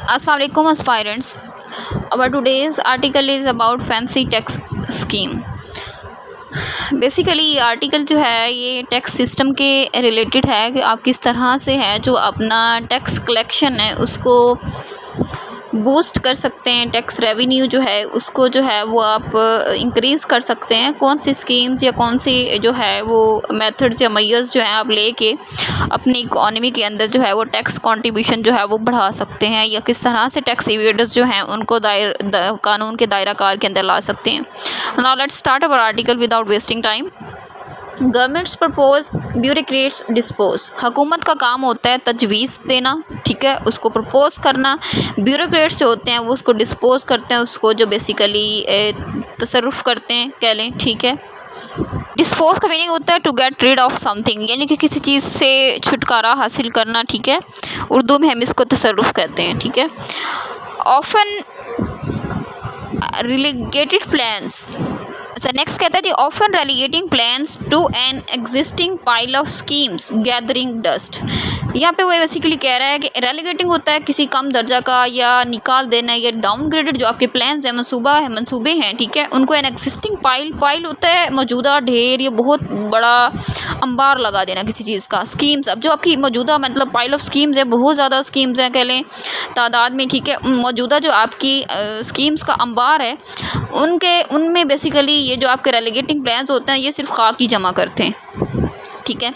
Assalamualaikum aspirants. Our today's article is about fancy tax scheme. Basically ये article जो है ये टैक्स सिस्टम के रिलेटेड है कि आप किस तरह से है जो अपना टैक्स कलेक्शन है उसको बूस्ट कर सकते हैं। टैक्स रेवेन्यू जो है उसको जो है वो आप इंक्रीज़ कर सकते हैं। कौन सी स्कीम्स या कौन सी जो है वो मेथड्स या मेजर्स जो हैं आप लेके अपनी इकोनॉमी के अंदर जो है वो टैक्स कंट्रीब्यूशन जो है वो बढ़ा सकते हैं, या किस तरह से टैक्स इवेडर्स जो हैं उनको कानून के दायरा कार के अंदर ला सकते हैं। Now let's start our article without wasting time. Governments propose, bureaucrats dispose. हुकूमत का काम होता है तजवीज़ देना, ठीक है, उसको प्रपोज करना। ब्यूरोक्रेट्स जो होते हैं वो उसको डिस्पोज करते हैं, उसको जो बेसिकली तसर्रुफ़ करते हैं कह लें, ठीक है। डिस्पोज का मीनिंग होता है to get rid of something, यानी कि किसी चीज़ से छुटकारा हासिल करना, ठीक है। उर्दू में हम इसको तसर्रुफ़ कहते हैं, ठीक है। Often relegated plans. अच्छा, नेक्स्ट कहता है जी often relegating plans to an existing pile of schemes gathering dust. यहाँ पे वो बेसिकली कह रहा है कि रेलीगेटिंग होता है किसी कम दर्जा का या निकाल देना, या डाउनग्रेडेड जो आपके प्लान्स हैं, मंसूबे हैं, ठीक है, उनको एन एग्जिस्टिंग पाइल होता है मौजूदा ढेर या बहुत बड़ा अंबार लगा देना किसी चीज़ का। स्कीम्स, अब जो आपकी मौजूदा मतलब पाइल ऑफ स्कीम्स है, बहुत ज़्यादा स्कीम्स हैं कह लें तादाद में, ठीक है। मौजूदा जो आपकी स्कीम्स का अंबार है उनमें बेसिकली ये जो आपके रेलीगेटिंग प्लान्स होते हैं ये सिर्फ खाक ही जमा करते हैं, ठीक है,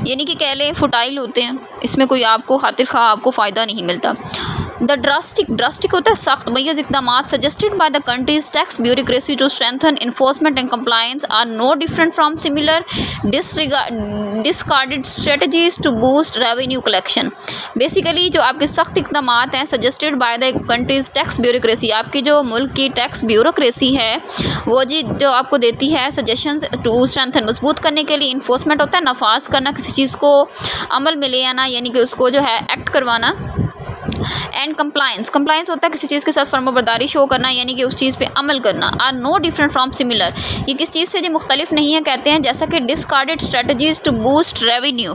यानी कि कह लें फुटाइल होते हैं, इसमें कोई आपको खातिर खा आपको फ़ायदा नहीं मिलता। द ड्रास्टिक होता है सख्त मैज़ इक़दाम suggested by the country's tax bureaucracy to strengthen enforcement and compliance are no different from similar discarded strategies to boost revenue collection. Basically जो आपके सख्त इक़दाम हैं suggested by the country's tax bureaucracy, आपकी जो मुल्क की टैक्स ब्यूरोक्रेसी है वो जी जो आपको देती है सजेशंस टू स्ट्रेंथन, मजबूत करने के लिए। इन्फोर्समेंट होता है नफाज करना, किसी चीज़ को अमल में ले आना, यानी कि उसको जो है एक्ट करवाना। एंड कंप्लायंस होता है किसी चीज़ के साथ फर्माबरदारी शो करना, यानी कि उस चीज़ पे अमल करना। Are no different from similar, ये किस चीज़ से जो मुख्तलिफ नहीं है कहते हैं जैसा कि discarded strategies to boost revenue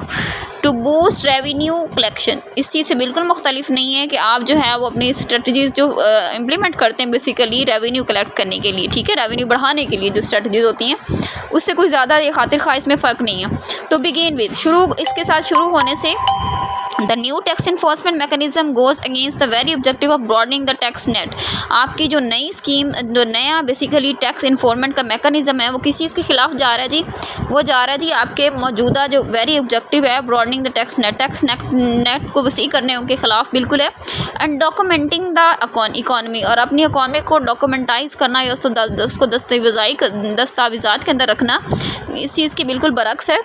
collection, इस चीज़ से बिल्कुल मुख्तलिफ नहीं है कि आप जो है वो अपनी स्ट्रेटजीज़ जो इम्प्लीमेंट करते हैं बेसिकली रेवेन्यू कलेक्ट करने के लिए, ठीक है, रेवेन्यू बढ़ाने के लिए जो स्ट्रेटजीज होती हैं उससे कोई ज़्यादा ये खातिर खा इसमें फ़र्क नहीं है। तो बिगिन विद, इसके साथ शुरू होने से The new tax enforcement mechanism goes against the very objective of broadening the tax net। आपकी जो नई स्कीम, जो नया बेसिकली टैक्स इन्फोर्समेंट का मैकेनिज्म है वो किस चीज़ के खिलाफ जा रहा है जी? वो जा रहा है जी आपके मौजूदा जो वेरी ऑब्जेक्टिव है ब्रॉडनिंग द टैक्स नेट को वसी करने के खिलाफ बिल्कुल है। एंड डॉक्यूमेंटिंग द इकॉनमी, और अपनी इकॉनमी को डॉक्यूमेंटाइज करना या उसको दस्तावेज़ात के अंदर रखना इस चीज़ की बिल्कुल बरक्स है।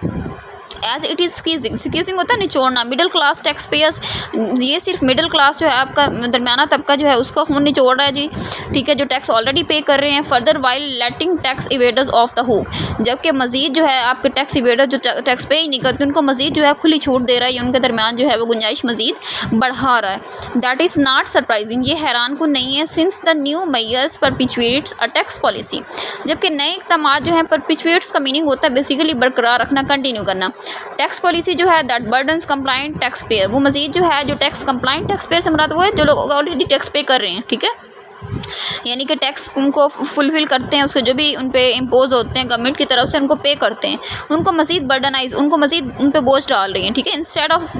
एज इट इज़ स्क्यूजिंग होता है निचोड़ना। मिडिल क्लास टैक्स पेयर्स, ये सिर्फ मिडिल क्लास जो है आपका दरमियाना तबका जो है उसका खून निचोड़ रहा है जी, ठीक है, जो टैक्स ऑलरेडी पे कर रहे हैं। Further while letting tax evaders off the hook, जबकि मजीद जो है आपके टैक्स इवेडर जो टैक्स पे ही नहीं करते उनको मजीद जो है खुली छूट दे रहा है, उनके दरमियान जो है वो गुंजाइश मजीद बढ़ा रहा है। दैट इज़ नॉट सरप्राइजिंग, ये हैरान कुन नहीं है। Since the new mayors perpetuates a tax policy, जबकि नए इक़दाम जो हैं परपिचुएट्स का मीनिंग होता है बेसिकली बरकरार रखना, कंटिन्यू करना। टैक्स पॉलिसी जो है that burdens compliant tax payer, वो मजीद जो है जो टैक्स कंप्लाइंट टैक्स पेयर से मुराद वो है जो लोग ऑलरेडी टैक्स पे कर रहे हैं, ठीक है, यानी कि टैक्स उनको फुलफ़िल करते हैं, उसके जो भी उन पे इम्पोज होते हैं गवर्नमेंट की तरफ से उनको पे करते हैं, उनको मज़ीद बर्डनाइज, उनको मज़ीद उन पे बोझ डाल रही हैं, ठीक है। Instead of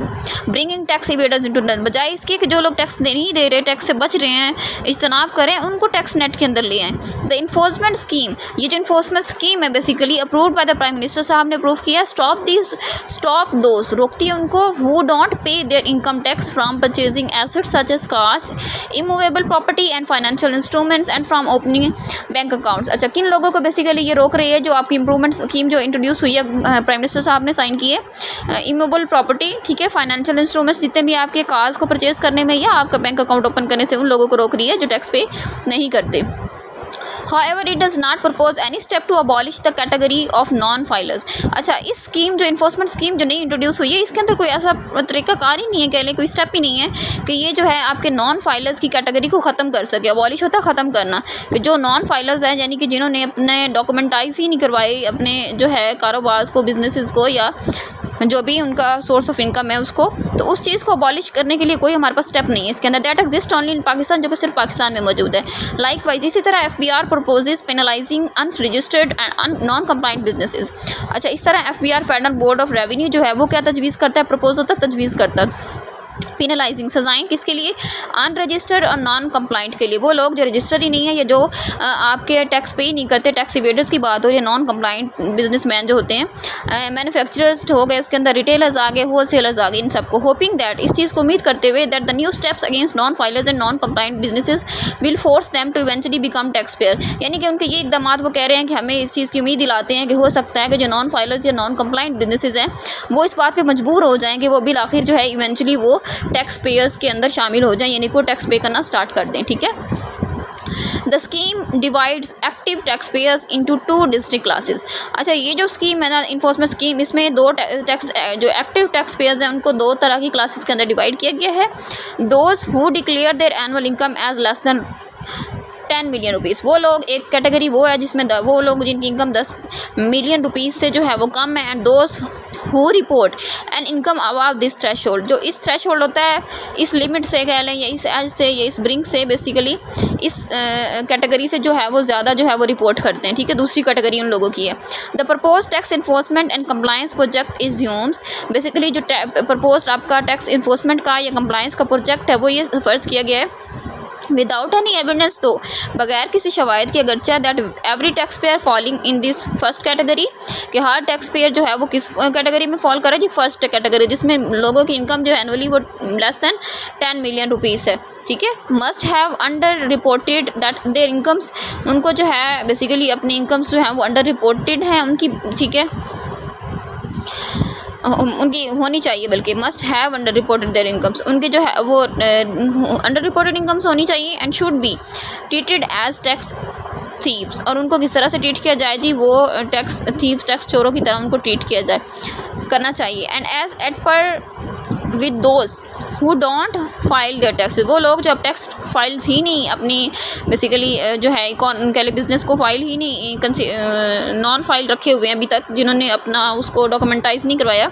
bringing tax evaders into net, बजाय इसके कि जो लोग टैक्स नहीं दे रहे, टैक्स से बच रहे हैं, इज्तनाब करें, उनको टैक्स नेट के अंदर ले आएँ। द इन्फोर्समेंट स्कीम, ये जो इन्फोर्समेंट स्कीम है basically approved by the prime minister साहब ने अप्रूव किया। स्टॉप दोस, रोकती है उनको who don't pay their income tax from purchasing assets such as cars, immovable property and financial instruments and from opening bank accounts. अच्छा, किन लोगों को बेसिकली ये रोक रही है? जो आपकी इंप्रूवमेंट स्कीम जो इंट्रोड्यूस हुई है प्राइम मिनिस्टर साहब ने साइन की है, इमूवेबल प्रॉपर्टी, ठीक है, फाइनेंशियल इंस्ट्रूमेंट्स जितने भी आपके कार्स को परचेज करने में या आपका बैंक अकाउंट ओपन करने से उन लोगों को रोक रही है जो टैक्स पे नहीं करते। However, it does not propose any step to abolish the category of non-filers। अच्छा, इस स्कीम जो इन्फोर्समेंट स्कीम जो नहीं इंट्रोड्यूस हुई है इसके अंदर कोई ऐसा तरीकाकार ही नहीं है, कह लें कोई स्टेप ही नहीं है कि ये जो है आपके नॉन फाइलर्स की कैटेगरी को ख़त्म कर सके। अबॉलिश होता है ख़त्म करना, कि जो नॉन फाइलर्स हैं यानी कि जिन्होंने अपने डॉक्यूमेंटाइज ही नहीं करवाए अपने जो है कारोबार को, बिजनेसेस को, या जो भी उनका सोर्स ऑफ इनकम है उसको, तो उस चीज़ को अबॉलिश करने के लिए कोई हमारे पास स्टेप नहीं है इसके अंदर। That exist only in Pakistan, जो कि सिर्फ पाकिस्तान में मौजूद है। लाइक वाइज इसी तरह FBR proposes penalising unregistered and non compliant businesses. अच्छा, इस तरह FBR federal board of revenue जो है वो क्या तजवीज़ करता है, प्रपोज होता है, तजवीज़ करता है पेनलाइजिंग, सजाएं किसके लिए, अनरजिस्टर्ड और नॉन कंप्लाइंट के लिए। वो लोग जो रजिस्टर ही नहीं है या जो आपके टैक्स पे ही नहीं करते, टैक्स इवेडर्स की बात हो रही है, नॉन कंप्लाइंट बिजनेसमैन जो होते हैं, मैन्युफैक्चरर्स हो गए, उसके अंदर रिटेलर्स आ गए, होलसेलर्स आ गए, इन सबको। होपिंग दैट, इस चीज़ को उम्मीद करते हुए, that the new steps against non filers and non compliant businesses will force them to eventually become tax payer. यानी कि उनके ये इकदाम वो कह रहे हैं कि हमें इस चीज़ की उम्मीद दिलाते हैं कि हो सकता है कि जो नॉन फाइलर्स या नॉन कंप्लाइंट बिजनेसेस हैं वो इस बात पर मजबूर हो जाएँ कि वो बिल आखिर जो है इवेंचुअली वो टैक्स पेयर्स के अंदर शामिल हो जाएं, यानी को टैक्स पे करना स्टार्ट कर दें। ठीक है। The scheme divides active tax payers into 2 district classes. अच्छा, ये जो स्कीम है ना, इन्फोर्समेंट स्कीम, इसमें दो टैक्स जो एक्टिव टैक्स पेयर्स हैं उनको 2 तरह की क्लासेस के अंदर डिवाइड किया गया है। Those who declare their annual income as less than 10 million rupees, वो लोग, एक कैटेगरी वो है जिसमें वो लोग जिनकी इनकम 10 मिलियन रुपीज़ से जो है वो कम है। And those who report an income above this threshold, जो इस थ्रेशोल्ड होता है, इस लिमिट से कह लें, या इस एज से, या इस ब्रिंक से, बेसिकली इस कैटेगरी से जो है वो ज़्यादा जो है वो रिपोर्ट करते हैं। ठीक है, दूसरी कैटेगरी उन लोगों की है। The propose tax enforcement and compliance project assumes, basically जो प्रपोज आपका टैक्स इन्फोर्समेंट का या कंप्लायंस का प्रोजेक्ट है वो ये फ़र्ज़ किया गया है विदाउट एनी एविडेंस, तो बगैर किसी शवायद के, अगरचे that every tax payer falling in this first category, कि हर टैक्स पेयर जो है वो किस कैटेगरी में फॉल करे जी, फर्स्ट कैटेगरी, जिसमें लोगों की इनकम जो है एनुअली वो लेस दैन 10 मिलियन रुपीज़ है। ठीक है। Must have under reported that their incomes, उनको जो है बेसिकली अपनी इनकम्स जो हैं वो अंडर रिपोर्टेड हैं उनकी। ठीक है, उनकी होनी चाहिए, बल्कि must have under reported their incomes, उनके जो है वो अंडर रिपोर्टेड इनकम्स होनी चाहिए। And should be treated as tax thieves, और उनको किस तरह से ट्रीट किया जाए जी, वो टैक्स थीव्स, टैक्स चोरों की तरह उनको ट्रीट किया जाए, करना चाहिए। एंड एज एट पर with those who don't file there tax, वो लोग जो अब टैक्स फाइल्स ही नहीं अपनी बेसिकली जो है कह ले बिज़नेस को फाइल ही नहीं नॉन फाइल रखे हुए हैं अभी तक, जिन्होंने अपना उसको डॉक्यूमेंटाइज नहीं करवाया,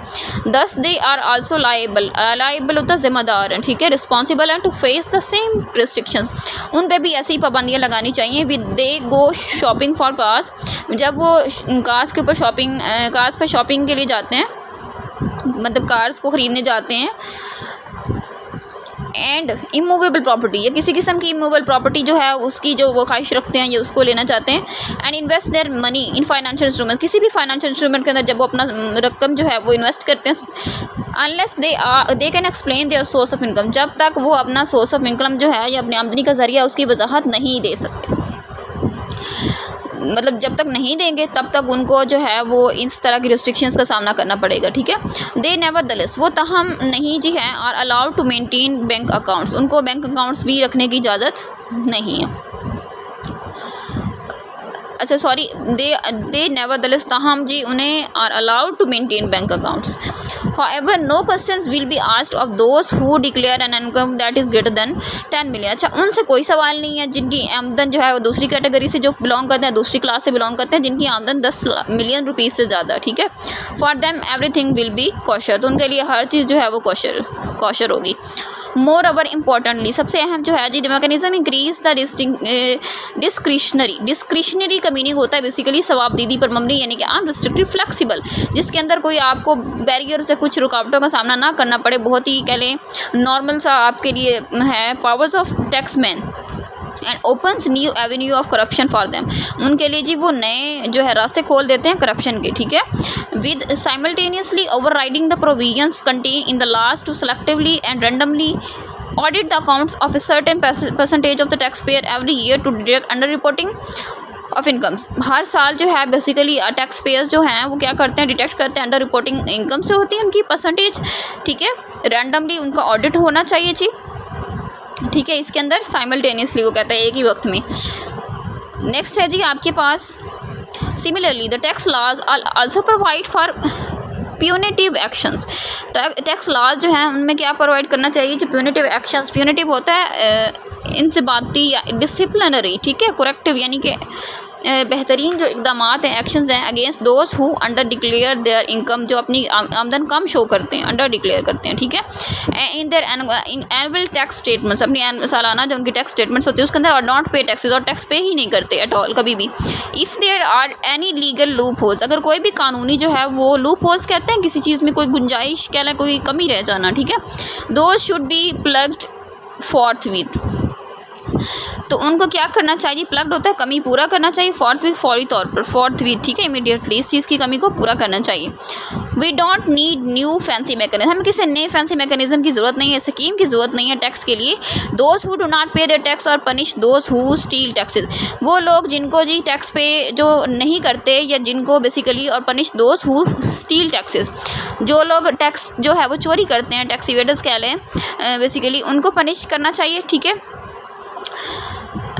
thus they are also liable, liable होता है ज़िम्मेदार है। ठीक है, रिस्पॉन्सिबल है to face the same restrictions, उन पे भी ऐसी पाबंदियाँ लगानी चाहिए। With they go shopping for cars, जब वो कार्स के ऊपर शॉपिंग, कार्स पर शॉपिंग के लिए जाते हैं, मतलब कार्स को ख़रीदने जाते हैं। एंड इमूवेबल प्रॉपर्टी, या किसी किस्म की इमूवेबल प्रॉपर्टी जो है उसकी जो वो ख्वाहिश रखते हैं या उसको लेना चाहते हैं। And invest their money in financial instrument, किसी भी फाइनेंशियल इंस्ट्रूमेंट के अंदर जब वो अपना रकम जो है वो इन्वेस्ट करते हैं, unless they can explain their source of income, जब तक वो अपना सोर्स ऑफ इनकम जो है या अपनी आमदनी का ज़रिया उसकी वजाहत नहीं दे सकते, मतलब जब तक नहीं देंगे तब तक उनको जो है वो इस तरह की रिस्ट्रिक्शंस का सामना करना पड़ेगा। ठीक है। दे नेवरदलेस, वो तहम नहीं जी हैं, और allowed to maintain bank accounts, उनको बैंक अकाउंट्स भी रखने की इजाज़त नहीं है। अच्छा सॉरी, दे नेवरदलेस, ताहम जी उन्हें are allowed to maintain bank accounts. However no questions will be asked of those who declare an income that is greater than 10 million. अच्छा, उनसे कोई सवाल नहीं है जिनकी आमदन जो है वो दूसरी कैटेगरी से जो बिलोंग करते हैं, दूसरी क्लास से बिलोंग करते हैं, जिनकी आमदन 10 मिलियन रुपीज़ से ज़्यादा। ठीक है। For them everything will be kosher, तो उनके लिए हर चीज़ जो है वो कॉशर होगी। मोर ओवर इम्पॉर्टेंटली, सबसे अहम जो है जी, the mechanism increase the discretionary का मीनिंग होता है बेसिकली सवाबदीदी पर मबनी, यानी कि अनरिस्ट्रिक्टेड फ्लेक्सिबल, जिसके अंदर कोई आपको बैरियर से कुछ रुकावटों का सामना ना करना पड़े, बहुत ही कह लें नॉर्मल सा आपके लिए है। Powers of Taxmann and opens new Avenue of corruption for them, उनके लिए जी वो नए जो है रास्ते खोल देते हैं करप्शन के। ठीक है। With simultaneously overriding the provisions contain in the laws to selectively and randomly audit the accounts of a certain percentage of the tax payer every year to detect under reporting of incomes. हर साल जो है basically tax payers जो हैं वो क्या करते हैं, डिटेक्ट करते हैं अंडर रिपोर्टिंग इनकम से होती है उनकी परसेंटेज। ठीक है। रैंडमली उनका ऑडिट होना चाहिए जी। ठीक है। इसके अंदर साइमल्टेनियसली वो कहता है एक ही वक्त में। नेक्स्ट है जी आपके पास similarly the tax laws also provide for punitive actions. Tax laws जो हैं उनमें क्या प्रोवाइड करना चाहिए, जो प्यूनिटिव एक्शंस, प्यूनिटिव होता है इंसिबाती या डिसिप्लिनरी। ठीक है। करेक्टिव यानी कि बेहतरीन जो इकदाम हैं, एक्शंस हैं against those who under declare there income, जो अपनी आमदन कम शो करते हैं, अंडर डिक्लेयर करते हैं, ठीक है। In their annual tax statements, अपनी सालाना जो उनकी टैक्स स्टेटमेंट्स होती है उसके अंदर, और नॉट पे टैक्सेस, और टैक्स पे ही नहीं करते एट ऑल कभी भी। If there are any legal loopholes, अगर कोई भी कानूनी जो है वो लूप होल्स कहते हैं किसी चीज़ में कोई गुंजाइश कह लें, कोई कमी रह जाना, ठीक है, दो शुड बी प्लग्ड फोर्थविथ, तो उनको क्या करना चाहिए, प्लग्ड होता है कमी पूरा करना चाहिए, फोर्थविथ फौरी तौर पर, फोर्थविथ, ठीक है, इमीडिएटली इस चीज़ की कमी को पूरा करना चाहिए। We don't need new fancy mechanism, हमें किसी नए फैंसी मैकेनिज्म की ज़रूरत नहीं है, स्कीम की ज़रूरत नहीं है टैक्स के लिए। दोज हु डू नॉट पे देयर टैक्स और punish those who steel taxes, वो लोग जिनको जी टैक्स पे जो नहीं करते, या जिनको बेसिकली, और punish those who steel taxes, जो लोग टैक्स जो है वो चोरी करते हैं, टैक्स इवेडर्स कह लें बेसिकली, उनको पनिश करना चाहिए, ठीक है,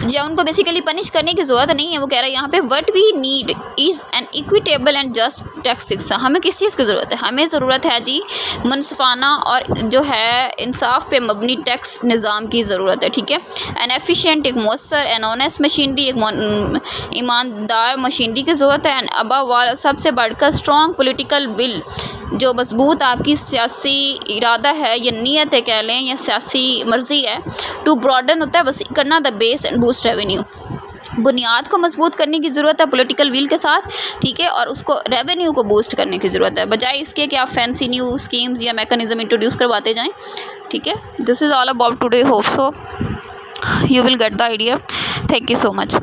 या उनको बेसिकली पनिश करने की ज़रूरत नहीं है। वो कह रहा है यहाँ पे what we need is an equitable and just tax system, हमें किस चीज़ की ज़रूरत है, हमें ज़रूरत है जी मुनसफाना और जो है इंसाफ पे मबनी टैक्स निज़ाम की ज़रूरत है, ठीक है। एन एफिशिएंट, एक मौसर एन ऑनेस्ट मशीनरी, एक ईमानदार मशीनरी की ज़रूरत है। एंड अबव ऑल, सबसे बढ़कर स्ट्रॉन्ग पोलिटिकल विल, जो मजबूत आपकी सियासी इरादा है या नीयत है कह लें, या सियासी मर्ज़ी है, टू ब्रॉडन होता है वसी करना, the base and boost revenue, बुनियाद को मजबूत करने की ज़रूरत है पॉलिटिकल विल के साथ, ठीक है, और उसको रेवेन्यू को बूस्ट करने की ज़रूरत है, बजाय इसके कि आप फैंसी न्यू स्कीम्स या मैकेनिज्म इंट्रोड्यूस करवाते जाएं, ठीक है। This is all about today, hope so you will get the idea. Thank you so much.